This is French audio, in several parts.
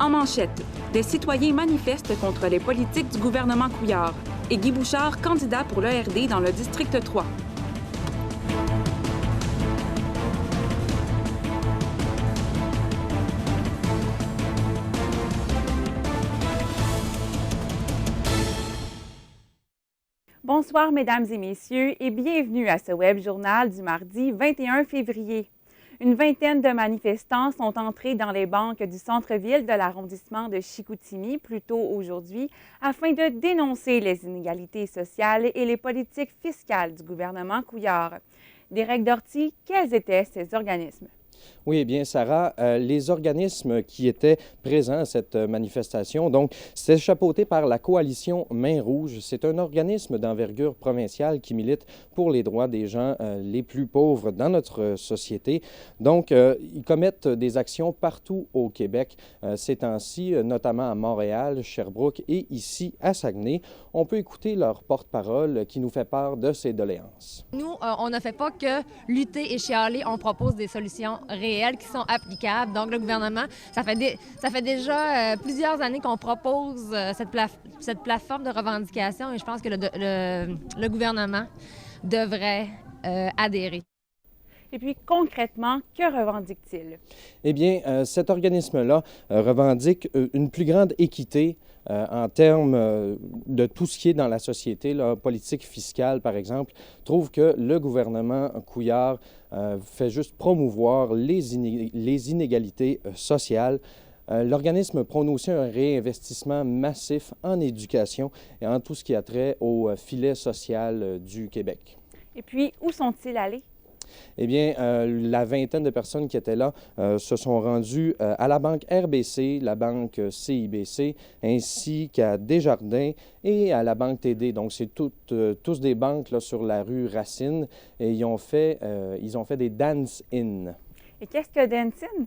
En manchette, des citoyens manifestent contre les politiques du gouvernement Couillard et Guy Bouchard, candidat pour l'ERD dans le district 3. Bonsoir, mesdames et messieurs, et bienvenue à ce web journal du mardi 21 février. Une vingtaine de manifestants sont entrés dans les banques du centre-ville de l'arrondissement de Chicoutimi plus tôt aujourd'hui afin de dénoncer les inégalités sociales et les politiques fiscales du gouvernement Couillard. Derek Dorty, quels étaient ces organismes? Oui, eh bien, Sarah, les organismes qui étaient présents à cette manifestation, donc, c'est chapeauté par la coalition Main Rouge. C'est un organisme d'envergure provinciale qui milite pour les droits des gens les plus pauvres dans notre société. Donc, ils commettent des actions partout au Québec ces temps-ci, notamment à Montréal, Sherbrooke et ici à Saguenay. On peut écouter leur porte-parole qui nous fait part de ses doléances. Nous, on ne fait pas que lutter et chialer, on propose des solutions réelles qui sont applicables. Donc, le gouvernement, ça fait déjà plusieurs années qu'on propose cette plateforme de revendication et je pense que le gouvernement devrait adhérer. Et puis, concrètement, que revendique-t-il? Eh bien, cet organisme-là revendique une plus grande équité en termes de tout ce qui est dans la société, la politique fiscale, par exemple, trouve que le gouvernement Couillard fait juste promouvoir les inégalités sociales. L'organisme prône aussi un réinvestissement massif en éducation et en tout ce qui a trait au filet social du Québec. Et puis, où sont-ils allés? Eh bien, la vingtaine de personnes qui étaient là se sont rendues à la banque RBC, la banque CIBC, ainsi qu'à Desjardins et à la banque TD. Donc, c'est tous des banques là, sur la rue Racine et ils ont fait des dance-in. Et qu'est-ce que dance-in?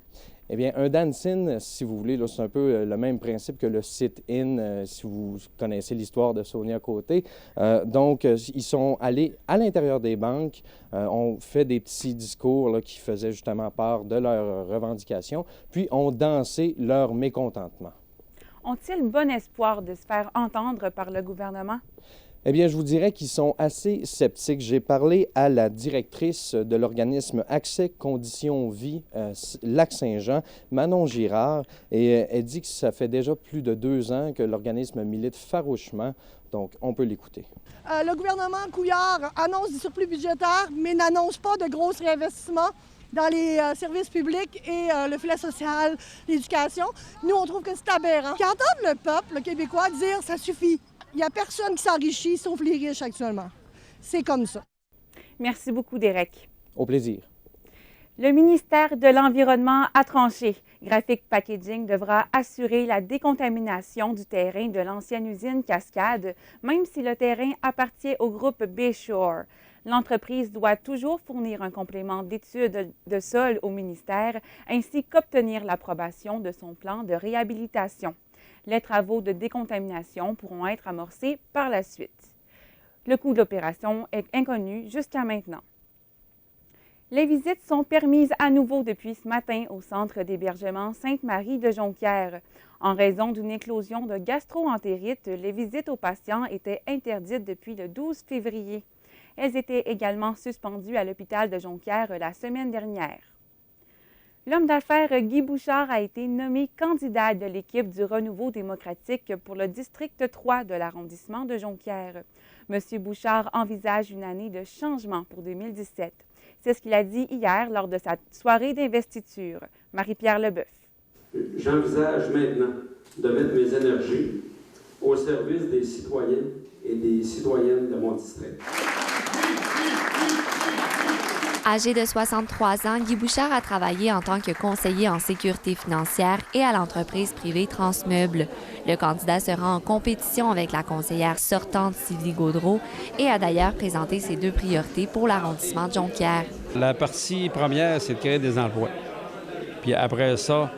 Eh bien, un dance-in, si vous voulez, c'est un peu le même principe que le sit-in, si vous connaissez l'histoire de Sonia Côté. Donc, ils sont allés à l'intérieur des banques, ont fait des petits discours là, qui faisaient justement part de leurs revendications, puis ont dansé leur mécontentement. Ont-ils bon espoir de se faire entendre par le gouvernement? Eh bien, je vous dirais qu'ils sont assez sceptiques. J'ai parlé à la directrice de l'organisme Accès Conditions Vie Lac-Saint-Jean, Manon Girard, et elle dit que ça fait déjà plus de 2 ans que l'organisme milite farouchement. Donc, on peut l'écouter. Le gouvernement Couillard annonce des surplus budgétaires, mais n'annonce pas de gros réinvestissements dans les services publics et le filet social, l'éducation. Nous, on trouve que c'est aberrant. Qui entendent le peuple, le Québécois, dire « ça suffit ». Il n'y a personne qui s'enrichit, sauf les riches actuellement. C'est comme ça. Merci beaucoup, Derek. Au plaisir. Le ministère de l'Environnement a tranché. Graphic Packaging devra assurer la décontamination du terrain de l'ancienne usine Cascade, même si le terrain appartient au groupe Bayshore. L'entreprise doit toujours fournir un complément d'études de sol au ministère, ainsi qu'obtenir l'approbation de son plan de réhabilitation. Les travaux de décontamination pourront être amorcés par la suite. Le coût de l'opération est inconnu jusqu'à maintenant. Les visites sont permises à nouveau depuis ce matin au centre d'hébergement Sainte-Marie de Jonquière. En raison d'une éclosion de gastro-entérite, les visites aux patients étaient interdites depuis le 12 février. Elles étaient également suspendues à l'hôpital de Jonquière la semaine dernière. L'homme d'affaires Guy Bouchard a été nommé candidat de l'équipe du Renouveau démocratique pour le district 3 de l'arrondissement de Jonquière. M. Bouchard envisage une année de changement pour 2017. C'est ce qu'il a dit hier lors de sa soirée d'investiture. Marie-Pierre Leboeuf. J'envisage maintenant de mettre mes énergies au service des citoyens et des citoyennes de mon district. Âgé de 63 ans, Guy Bouchard a travaillé en tant que conseiller en sécurité financière et à l'entreprise privée Transmeuble. Le candidat sera en compétition avec la conseillère sortante Sylvie Gaudreault et a d'ailleurs présenté ses 2 priorités pour l'arrondissement de Jonquière. La partie première, c'est de créer des emplois. Puis après ça,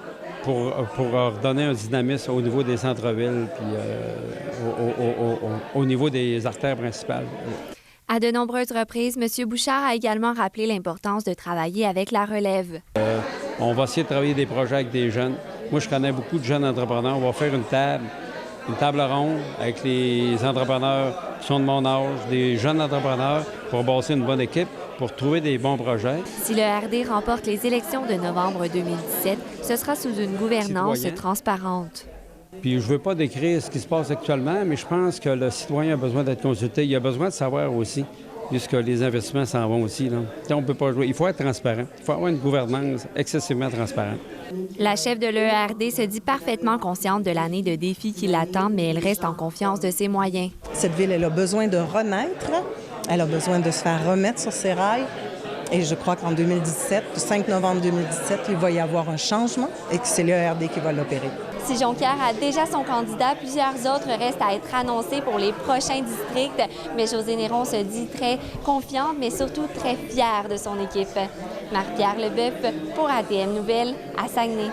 pour redonner un dynamisme au niveau des centres-villes puis au niveau des artères principales. À de nombreuses reprises, M. Bouchard a également rappelé l'importance de travailler avec la relève. On va essayer de travailler des projets avec des jeunes. Moi, je connais beaucoup de jeunes entrepreneurs. On va faire une table ronde avec les entrepreneurs qui sont de mon âge, des jeunes entrepreneurs, pour bâtir une bonne équipe, pour trouver des bons projets. Si le RD remporte les élections de novembre 2017, ce sera sous une gouvernance transparente. Puis je ne veux pas décrire ce qui se passe actuellement, mais je pense que le citoyen a besoin d'être consulté. Il a besoin de savoir aussi puisque les investissements s'en vont aussi. Là. On peut pas jouer. Il faut être transparent. Il faut avoir une gouvernance excessivement transparente. La chef de l'ERD se dit parfaitement consciente de l'année de défis qui l'attend, mais elle reste en confiance de ses moyens. Cette ville, elle a besoin de renaître. Elle a besoin de se faire remettre sur ses rails. Et je crois qu'en 2017, le 5 novembre 2017, il va y avoir un changement et que c'est l'ERD qui va l'opérer. Si Jonquière a déjà son candidat, plusieurs autres restent à être annoncés pour les prochains districts. Mais Josée Néron se dit très confiante, mais surtout très fière de son équipe. Marie-Pierre Leboeuf pour ATM Nouvelles à Saguenay.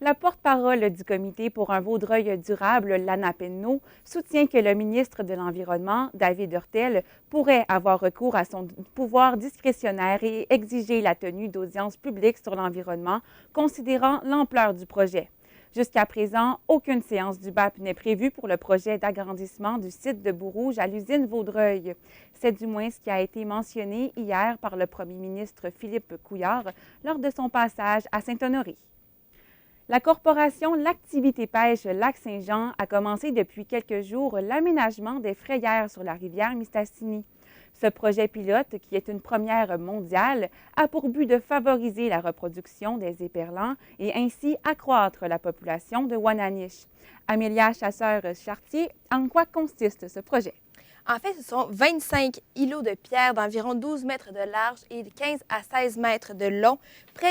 La porte-parole du Comité pour un Vaudreuil durable, Lana Penneau, soutient que le ministre de l'Environnement, David Hurtel, pourrait avoir recours à son pouvoir discrétionnaire et exiger la tenue d'audiences publiques sur l'environnement, considérant l'ampleur du projet. Jusqu'à présent, aucune séance du BAP n'est prévue pour le projet d'agrandissement du site de Bourrouge à l'usine Vaudreuil. C'est du moins ce qui a été mentionné hier par le premier ministre Philippe Couillard lors de son passage à Saint-Honoré. La corporation L'Activité Pêche Lac-Saint-Jean a commencé depuis quelques jours l'aménagement des frayères sur la rivière Mistassini. Ce projet pilote, qui est une première mondiale, a pour but de favoriser la reproduction des éperlans et ainsi accroître la population de Wananiche. Amélia Chasseur-Chartier, en quoi consiste ce projet? En fait, ce sont 25 îlots de pierre d'environ 12 mètres de large et de 15 à 16 mètres de long,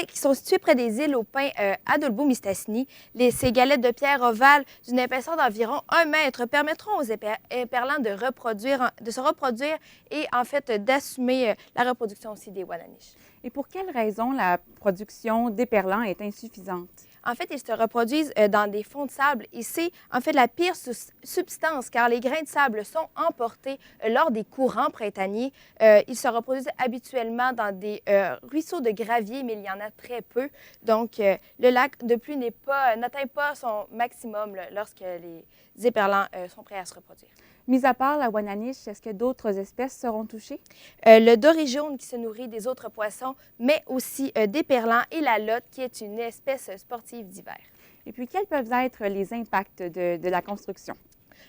qui sont situés près des îles aux pins à Dolbeau-Mistassini. Ces galettes de pierre ovales d'une épaisseur d'environ 1 mètre permettront aux éperlans de se reproduire et en fait d'assumer la reproduction aussi des Wananiche. Et pour quelle raison la production d'éperlans est insuffisante? En fait, ils se reproduisent dans des fonds de sable et c'est en fait la pire substance car les grains de sable sont emportés lors des courants printaniers. Ils se reproduisent habituellement dans des ruisseaux de gravier, mais il y en a très peu. Donc, le lac de plus n'atteint pas son maximum lorsque les éperlans sont prêts à se reproduire. Mis à part la Wananiche, est-ce que d'autres espèces seront touchées? Le doré jaune qui se nourrit des autres poissons, mais aussi d'éperlans et la lotte qui est une espèce sportive d'hiver. Et puis, quels peuvent être les impacts de la construction?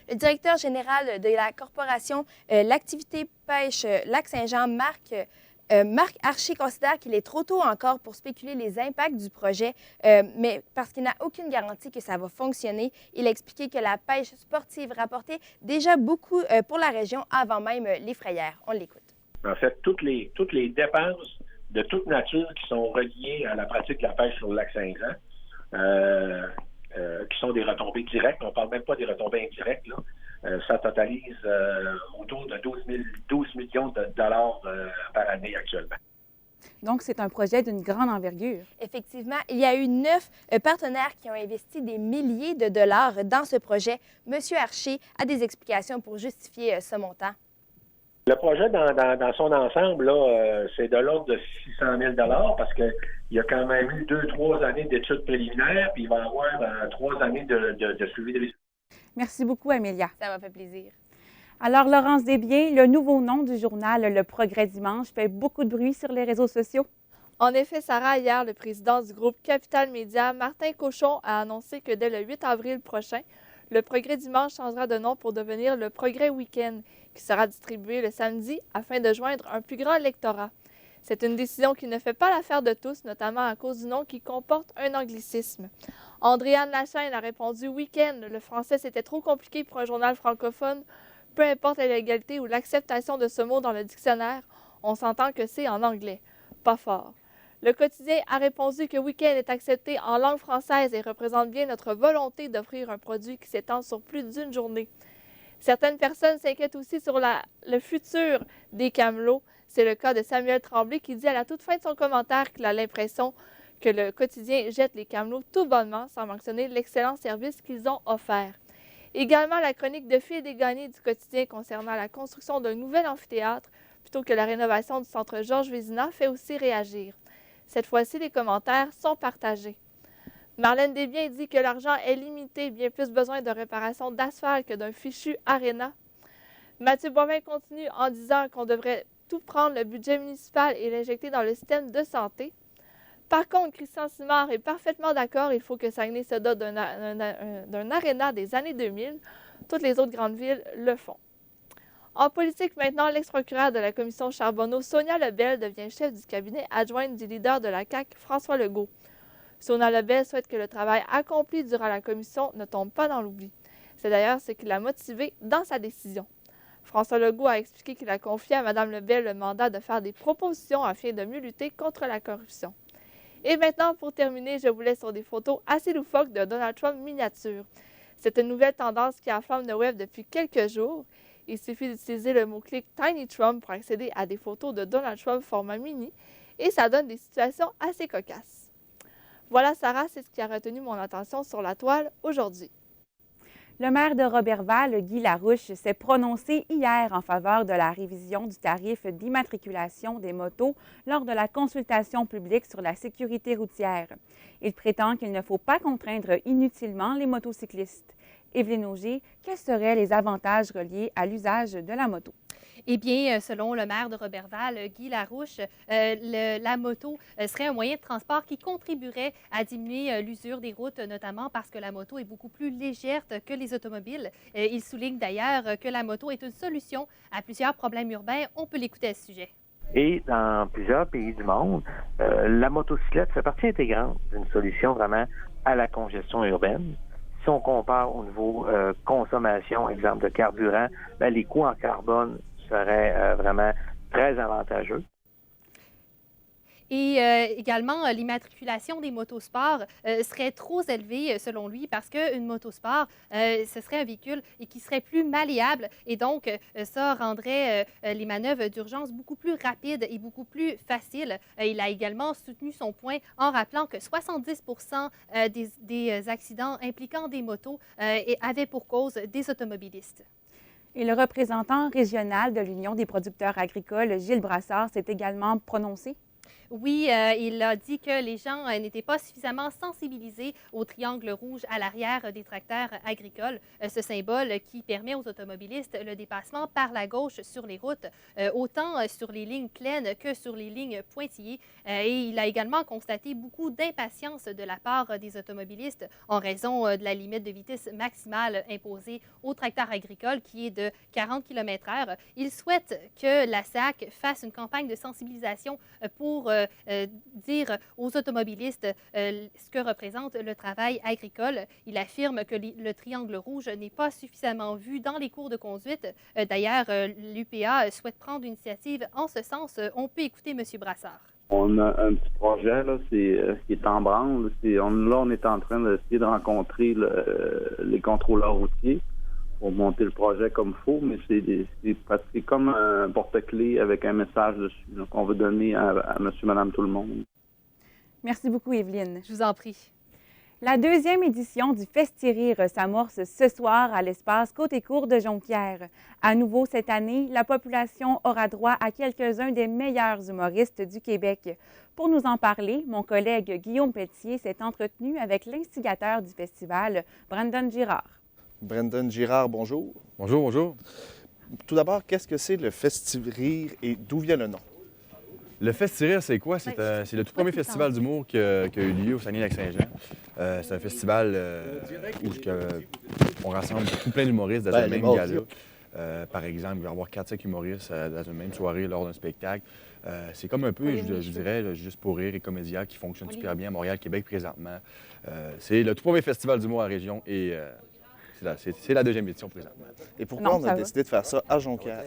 Le directeur général de la corporation L'Activité Pêche Lac-Saint-Jean, Marc Archer, considère qu'il est trop tôt encore pour spéculer les impacts du projet, mais parce qu'il n'a aucune garantie que ça va fonctionner. Il a expliqué que la pêche sportive rapportait déjà beaucoup pour la région avant même les frayères. On l'écoute. En fait, toutes les dépenses de toute nature qui sont reliées à la pratique de la pêche sur le lac Saint-Jean, qui sont des retombées directes, on ne parle même pas des retombées indirectes, là. Ça totalise autour de 12 millions de dollars par année actuellement. Donc, c'est un projet d'une grande envergure. Effectivement, il y a eu 9 partenaires qui ont investi des milliers de dollars dans ce projet. Monsieur Archer a des explications pour justifier ce montant. Le projet, dans son ensemble, là, c'est de l'ordre de 600 000 parce qu'il y a quand même eu 2-3 années d'études préliminaires, puis il va y avoir 3 années de suivi de résultats. Merci beaucoup, Amélia. Ça m'a fait plaisir. Alors, Laurence Desbiens, le nouveau nom du journal Le Progrès Dimanche fait beaucoup de bruit sur les réseaux sociaux. En effet, Sarah, hier, le président du groupe Capital Média, Martin Cochon, a annoncé que dès le 8 avril prochain, Le Progrès Dimanche changera de nom pour devenir Le Progrès Week-end, qui sera distribué le samedi afin de joindre un plus grand lectorat. C'est une décision qui ne fait pas l'affaire de tous, notamment à cause du nom qui comporte un anglicisme. Andréane Lachaine a répondu « Week-end, le français c'était trop compliqué pour un journal francophone. Peu importe la légalité ou l'acceptation de ce mot dans le dictionnaire, on s'entend que c'est en anglais. Pas fort. » Le quotidien a répondu que Week-end est accepté en langue française et représente bien notre volonté d'offrir un produit qui s'étend sur plus d'une journée. Certaines personnes s'inquiètent aussi sur le futur des camelots. C'est le cas de Samuel Tremblay qui dit à la toute fin de son commentaire qu'il a l'impression que le quotidien jette les camelots tout bonnement sans mentionner l'excellent service qu'ils ont offert. Également, la chronique de Phil Desgagnés du quotidien concernant la construction d'un nouvel amphithéâtre plutôt que la rénovation du centre Georges Vézina fait aussi réagir. Cette fois-ci, les commentaires sont partagés. Marlène Desbiens dit que l'argent est limité, bien plus besoin de réparation d'asphalte que d'un fichu Arena. Mathieu Boivin continue en disant qu'on devrait tout prendre le budget municipal et l'injecter dans le système de santé. Par contre, Christian Simard est parfaitement d'accord, il faut que Saguenay se dote d'un aréna des années 2000. Toutes les autres grandes villes le font. En politique maintenant, l'ex-procureur de la commission Charbonneau, Sonia Lebel, devient chef du cabinet adjointe du leader de la CAQ, François Legault. Sonia Lebel souhaite que le travail accompli durant la commission ne tombe pas dans l'oubli. C'est d'ailleurs ce qui l'a motivé dans sa décision. François Legault a expliqué qu'il a confié à Mme Lebel le mandat de faire des propositions afin de mieux lutter contre la corruption. Et maintenant, pour terminer, je vous laisse sur des photos assez loufoques de Donald Trump miniature. C'est une nouvelle tendance qui enflamme le web depuis quelques jours. Il suffit d'utiliser le mot-clic Tiny Trump pour accéder à des photos de Donald Trump format mini et ça donne des situations assez cocasses. Voilà, Sarah, c'est ce qui a retenu mon attention sur la toile aujourd'hui. Le maire de Roberval, Guy Larouche, s'est prononcé hier en faveur de la révision du tarif d'immatriculation des motos lors de la consultation publique sur la sécurité routière. Il prétend qu'il ne faut pas contraindre inutilement les motocyclistes. Evelyne Auger, quels seraient les avantages reliés à l'usage de la moto? Eh bien, selon le maire de Roberval, Guy Larouche, la moto serait un moyen de transport qui contribuerait à diminuer l'usure des routes, notamment parce que la moto est beaucoup plus légère que les automobiles. Il souligne d'ailleurs que la moto est une solution à plusieurs problèmes urbains. On peut l'écouter à ce sujet. Et dans plusieurs pays du monde, la motocyclette fait partie intégrante d'une solution vraiment à la congestion urbaine. Si on compare au niveau consommation, exemple de carburant, bien, les coûts en carbone seraient vraiment très avantageux. Et également, l'immatriculation des motosports serait trop élevée, selon lui, parce qu'une motosport, ce serait un véhicule qui serait plus malléable et donc ça rendrait les manœuvres d'urgence beaucoup plus rapides et beaucoup plus faciles. Il a également soutenu son point en rappelant que 70 des accidents impliquant des motos avaient pour cause des automobilistes. Et le représentant régional de l'Union des producteurs agricoles, Gilles Brassard, s'est également prononcé. Oui, il a dit que les gens n'étaient pas suffisamment sensibilisés au triangle rouge à l'arrière des tracteurs agricoles, ce symbole qui permet aux automobilistes le dépassement par la gauche sur les routes, autant sur les lignes pleines que sur les lignes pointillées. Et il a également constaté beaucoup d'impatience de la part des automobilistes en raison de la limite de vitesse maximale imposée aux tracteurs agricoles qui est de 40 km/h. Il souhaite que la SAC fasse une campagne de sensibilisation pour dire aux automobilistes ce que représente le travail agricole. Il affirme que le triangle rouge n'est pas suffisamment vu dans les cours de conduite. D'ailleurs, l'UPA souhaite prendre une initiative en ce sens. On peut écouter M. Brassard. On a un petit projet là, qui est en branle. On est en train d'essayer de rencontrer les contrôleurs routiers pour monter le projet comme il faut, mais c'est comme un porte-clés avec un message dessus qu'on veut donner à monsieur, madame, tout le monde. Merci beaucoup, Evelyne. Je vous en prie. La deuxième édition du Festi-Rire s'amorce ce soir à l'espace Côté-Court de Jonquière. À nouveau cette année, la population aura droit à quelques-uns des meilleurs humoristes du Québec. Pour nous en parler, mon collègue Guillaume Pelletier s'est entretenu avec l'instigateur du festival, Brandon Girard. Brandon Girard, bonjour. Bonjour, bonjour. Tout d'abord, qu'est-ce que c'est le Festi-Rire et d'où vient le nom? Le Festi-Rire, c'est quoi? C'est le tout premier festival d'humour qui a eu lieu au Saguenay-Lac-Saint-Jean. C'est un festival où on rassemble tout plein d'humoristes dans un même gala. Par exemple, il va y avoir 4-5 humoristes dans une même soirée lors d'un spectacle. C'est comme un peu, je dirais, Juste pour rire et Comédia qui fonctionne super bien à Montréal, Québec présentement. C'est le tout premier festival d'humour à la région et c'est la deuxième édition présentement. Et pourquoi on a décidé de faire ça à Jonquière?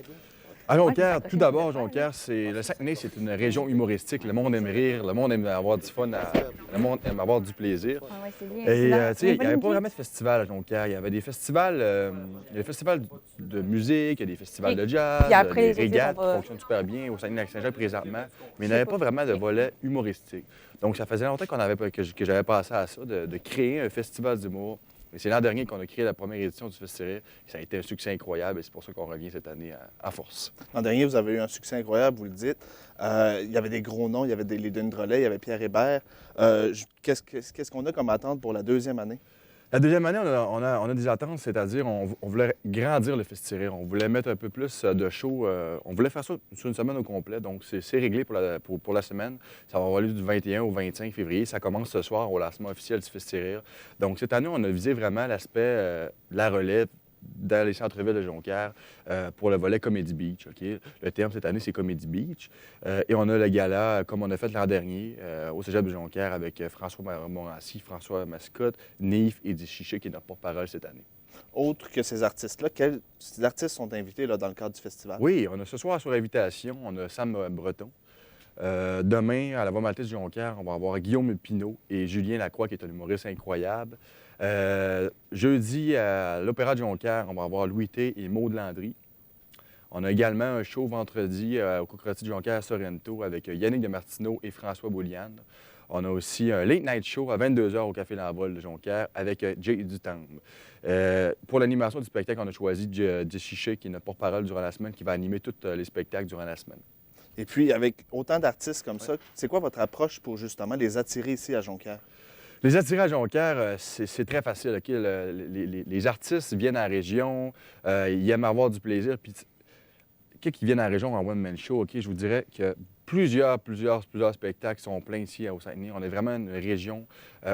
À Jonquière, tout d'abord, Jonquière, le Saguenay, c'est une région humoristique. Le monde aime rire, le monde aime avoir du fun, le monde aime avoir du plaisir. Ah ouais, c'est bien. Et tu sais, il n'y avait pas vraiment de festival à Jonquière. Il y avait des festivals, il y a des festivals de musique, il y a des festivals de jazz, des régates qui fonctionnent super bien au Saguenay-Lac-Saint-Jean présentement, mais il n'y avait pas vraiment de volet humoristique. Donc, ça faisait longtemps que j'avais pensé à ça, de créer un festival d'humour Mais c'est l'an dernier qu'on a créé la première édition du Festi-Rire. Ça a été un succès incroyable et c'est pour ça qu'on revient cette année à force. L'an dernier, vous avez eu un succès incroyable, vous le dites. Il y avait des gros noms, il y avait les Denis Drolet, il y avait Pierre Hébert. Qu'est-ce qu'on a comme attente pour la deuxième année? La deuxième année, on a des attentes, c'est-à-dire on voulait grandir le Festi-Rire. On voulait mettre un peu plus de show. On voulait faire ça sur une semaine au complet. Donc, c'est réglé pour la semaine. Ça va avoir lieu du 21 au 25 février. Ça commence ce soir au lancement officiel du Festi-Rire. Donc, cette année, on a visé vraiment l'aspect de la relève dans les centres-villes de Jonquière pour le volet Comedy Beach. Okay? Le terme cette année, c'est Comedy Beach. Et on a le gala, comme on a fait l'an dernier, au Cégep de Jonquière avec François Morancy, François Mascotte, Nif et Chiché qui est notre porte-parole cette année. Autre que ces artistes-là, quels artistes sont invités là, dans le cadre du festival? Oui, on a ce soir sur invitation, on a Sam Breton. Demain, à la Voix maltaise de Jonquière, on va avoir Guillaume Pinault et Julien Lacroix, qui est un humoriste incroyable. Jeudi, à l'Opéra de Jonquière, on va avoir Louis T et Maud Landry. On a également un show vendredi au Cocotier de Jonquière à Sorrento avec Yannick de Martineau et François Bouliane. On a aussi un late night show à 22h au Café L'Envol de Jonquière avec Jay Dutemps. Pour l'animation du spectacle, on a choisi Jay Chiché, qui est notre porte-parole durant la semaine, qui va animer tous les spectacles durant la semaine. Et puis, avec autant d'artistes comme ça, c'est quoi votre approche pour justement les attirer ici à Jonquière? Les attirer à Jonquière, c'est très facile. Okay? Les artistes viennent à la région, ils aiment avoir du plaisir. Puis, quand ils viennent à la région en one-man show, okay, je vous dirais que plusieurs spectacles sont pleins ici au Saguenay. On est vraiment une région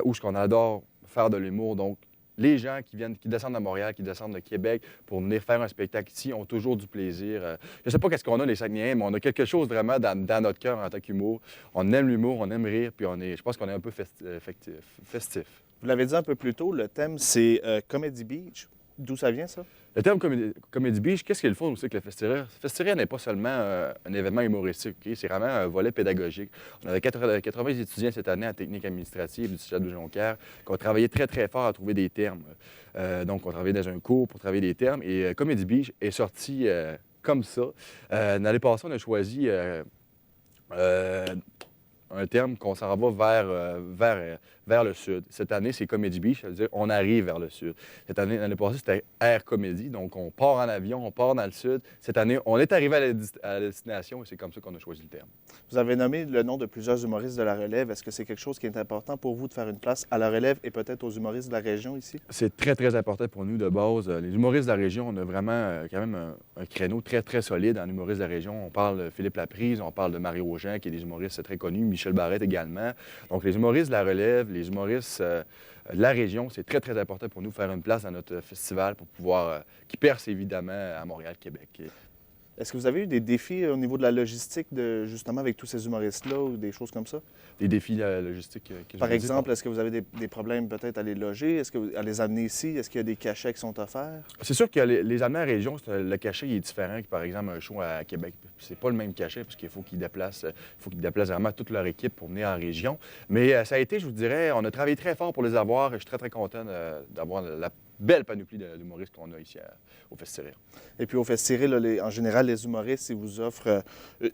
où on adore faire de l'humour. Donc, les gens qui descendent de Montréal, qui descendent de Québec pour venir faire un spectacle ici ont toujours du plaisir. Je ne sais pas qu'est-ce qu'on a, les Saguenayens, mais on a quelque chose vraiment dans notre cœur en tant qu'humour. On aime l'humour, on aime rire, puis je pense qu'on est un peu festif. Vous l'avez dit un peu plus tôt, le thème, c'est Comedy Beach. D'où ça vient, ça? Le terme Comedy Beach, qu'est-ce qu'il faut aussi avec le Festi-Rire? Le Festi-Rire n'est pas seulement un événement humoristique, okay? C'est vraiment un volet pédagogique. On avait 80 étudiants cette année en technique administrative du Cégep de Jonquière qui ont travaillé très, très fort à trouver des termes. Donc, on travaillait dans un cours pour travailler des termes et Comedy Beach est sorti comme ça. L'année passée, on a choisi un terme qu'on s'en va vers le sud. Cette année, c'est Comedy Beach, ça veut dire on arrive vers le sud. L'année passée, c'était Air Comédie, donc on part en avion, on part dans le sud. Cette année, on est arrivé à la destination et c'est comme ça qu'on a choisi le terme. Vous avez nommé le nom de plusieurs humoristes de la relève. Est-ce que c'est quelque chose qui est important pour vous de faire une place à la relève et peut-être aux humoristes de la région ici? C'est très, très important pour nous de base. Les humoristes de la région, on a vraiment quand même un créneau très, très solide en humoristes de la région. On parle de Philippe Laprise, on parle de Mario Jean, qui est des humoristes très connus, Michel Barrette également. Donc, les humoristes de la relève, les humoristes de la région, c'est très, très important pour nous de faire une place dans notre festival pour pouvoir, qui perce évidemment à Montréal, Québec. Est-ce que vous avez eu des défis au niveau de la logistique, justement, avec tous ces humoristes-là ou des choses comme ça? Des défis logistiques? Par exemple, est-ce que vous avez des problèmes peut-être à les loger? Est-ce que à les amener ici? Est-ce qu'il y a des cachets qui sont offerts? C'est sûr que les amener à la région, le cachet il est différent que, par exemple, un show à Québec. C'est pas le même cachet parce qu'il faut qu'ils déplacent vraiment toute leur équipe pour venir en région. Mais ça a été, je vous dirais, on a travaillé très fort pour les avoir et je suis très, très content d'avoir la belle panoplie d'humoristes qu'on a ici au Festi-Rire. Et puis au Festi-Rire, en général, les humoristes, ils vous offrent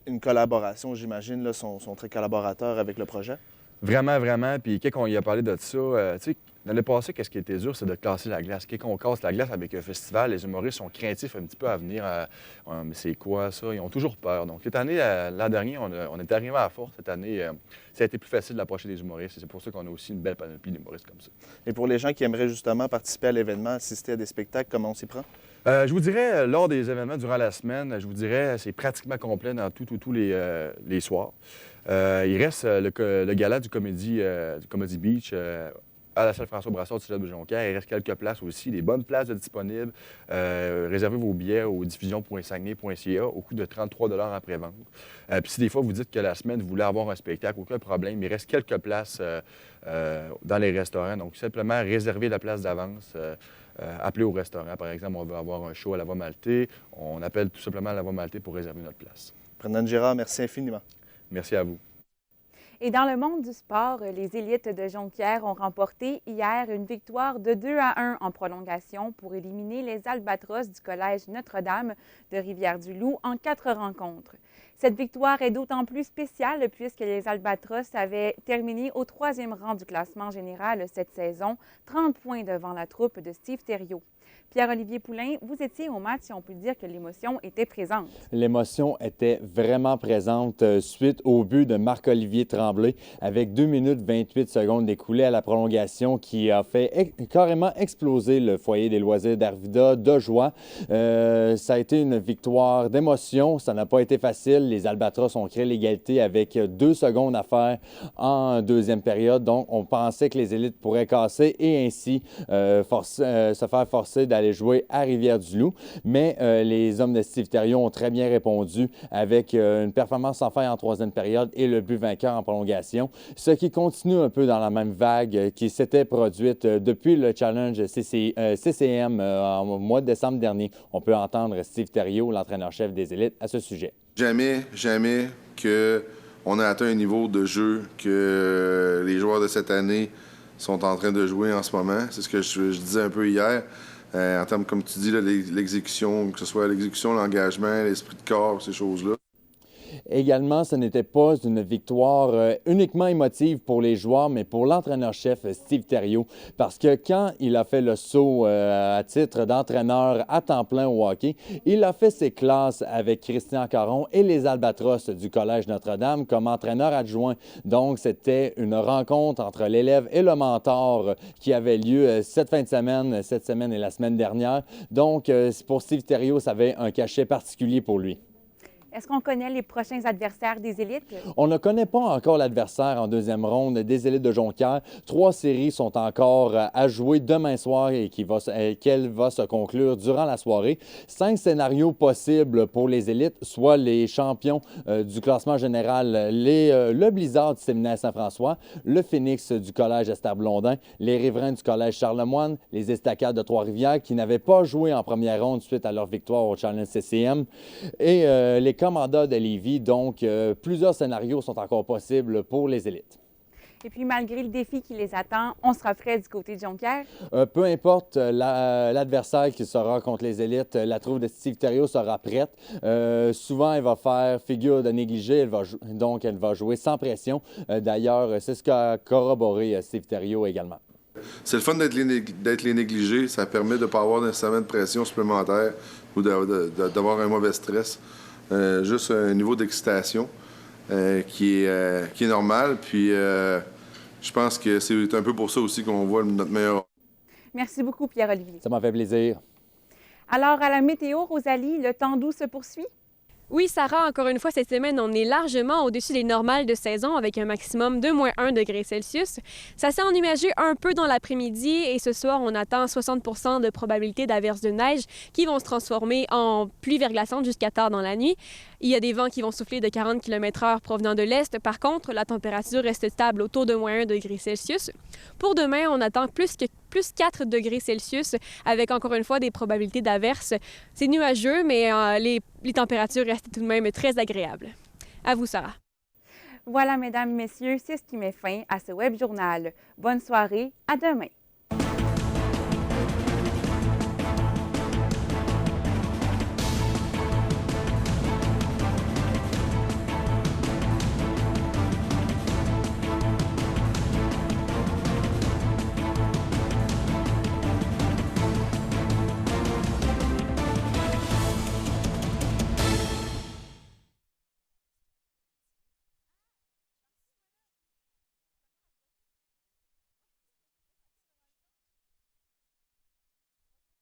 une collaboration, j'imagine, là, sont très collaborateurs avec le projet? Vraiment, vraiment. Puis quand on y a parlé de ça, tu sais, l'année passée, qu'est-ce qui était dur, c'est de casser la glace. Quand on casse la glace avec un festival, les humoristes sont craintifs un petit peu à venir. Mais c'est quoi ça? Ils ont toujours peur. Donc cette année, l'an dernier, on est arrivé à force. Cette année, ça a été plus facile d'approcher des humoristes. Et c'est pour ça qu'on a aussi une belle panoplie d'humoristes comme ça. Et pour les gens qui aimeraient justement participer à l'événement, assister à des spectacles, comment on s'y prend? Je vous dirais, lors des événements durant la semaine, je vous dirais, c'est pratiquement complet dans tous les soirs. Il reste le gala du Comedy Beach à la salle François Brassard du Cégep de Jonquière. Il reste quelques places aussi, des bonnes places disponibles. Réservez vos billets au diffusion.saguenay.ca au coût de 33 $ après vente. Puis si des fois vous dites que la semaine vous voulez avoir un spectacle, aucun problème, il reste quelques places dans les restaurants. Donc simplement réservez la place d'avance. Appelez au restaurant. Par exemple, on veut avoir un show à la Voix maltaise. On appelle tout simplement à la Voix maltaise pour réserver notre place. Brendan Girard, merci infiniment. Merci à vous. Et dans le monde du sport, les élites de Jonquière ont remporté hier une victoire de 2-1 en prolongation pour éliminer les Albatros du Collège Notre-Dame de Rivière-du-Loup en 4 rencontres. Cette victoire est d'autant plus spéciale puisque les Albatros avaient terminé au 3e rang du classement général cette saison, 30 points devant la troupe de Steve Thériault. Pierre-Olivier Poulain, vous étiez au match et on peut dire que l'émotion était présente. L'émotion était vraiment présente suite au but de Marc-Olivier Tremblay avec 2 minutes 28 secondes écoulées à la prolongation qui a fait carrément exploser le foyer des loisirs d'Arvida de joie. Ça a été une victoire d'émotion. Ça n'a pas été facile. Les Albatros ont créé l'égalité avec 2 secondes à faire en deuxième période. Donc, on pensait que les élites pourraient casser et ainsi se faire forcer d'aller jouer à Rivière-du-Loup. Mais les hommes de Steve Thériault ont très bien répondu avec une performance sans faille en troisième période et le but vainqueur en prolongation. Ce qui continue un peu dans la même vague qui s'était produite depuis le challenge CCM en mois de décembre dernier. On peut entendre Steve Thériault, l'entraîneur-chef des élites, à ce sujet. Jamais qu'on a atteint un niveau de jeu que les joueurs de cette année sont en train de jouer en ce moment. C'est ce que je disais un peu hier. En termes, comme tu dis, l'exécution, que ce soit l'exécution, l'engagement, l'esprit de corps, ces choses-là. Également, ce n'était pas une victoire uniquement émotive pour les joueurs, mais pour l'entraîneur-chef Steve Thériault. Parce que quand il a fait le saut à titre d'entraîneur à temps plein au hockey, il a fait ses classes avec Christian Caron et les Albatros du Collège Notre-Dame comme entraîneur adjoint. Donc, c'était une rencontre entre l'élève et le mentor qui avait lieu cette semaine et la semaine dernière. Donc, pour Steve Thériault, ça avait un cachet particulier pour lui. Est-ce qu'on connaît les prochains adversaires des élites? On ne connaît pas encore l'adversaire en deuxième ronde des élites de Jonquière. 3 séries sont encore à jouer demain soir et qu'elle va se conclure durant la soirée. 5 scénarios possibles pour les élites, soit les champions du classement général, le Blizzard du Séminaire Saint-François, le Phoenix du Collège Esther-Blondin, les Riverains du Collège Charlemagne, les Estacades de Trois-Rivières qui n'avaient pas joué en première ronde suite à leur victoire au Challenge CCM et les Commandants de Lévis. Donc, plusieurs scénarios sont encore possibles pour les élites. Et puis, malgré le défi qui les attend, on sera prêt du côté de Jonquière? Peu importe l'adversaire qui sera contre les élites, la troupe de Steve Thériault sera prête. Souvent, elle va faire figure de négligé, donc elle va jouer sans pression. D'ailleurs, c'est ce qu'a corroboré Steve Thériault également. C'est le fun d'être les négligés. Ça permet de ne pas avoir nécessairement de pression supplémentaire ou d'avoir un mauvais stress. Juste un niveau d'excitation qui est normal. Puis je pense que c'est un peu pour ça aussi qu'on voit notre meilleur. Merci beaucoup, Pierre-Olivier. Ça m'a fait plaisir. Alors, à la météo, Rosalie, le temps doux se poursuit? Oui, Sarah, encore une fois, cette semaine, on est largement au-dessus des normales de saison avec un maximum de -1 degré Celsius. Ça s'est ennuagé un peu dans l'après-midi et ce soir, on attend 60 % de probabilité d'averses de neige qui vont se transformer en pluie verglaçante jusqu'à tard dans la nuit. Il y a des vents qui vont souffler de 40 km/h provenant de l'est. Par contre, la température reste stable autour de -1 degré Celsius. Pour demain, on attend plus 4 degrés Celsius avec encore une fois des probabilités d'averses. C'est nuageux, mais les températures restent tout de même très agréables. À vous, Sarah. Voilà, mesdames, messieurs, c'est ce qui met fin à ce web journal. Bonne soirée, à demain.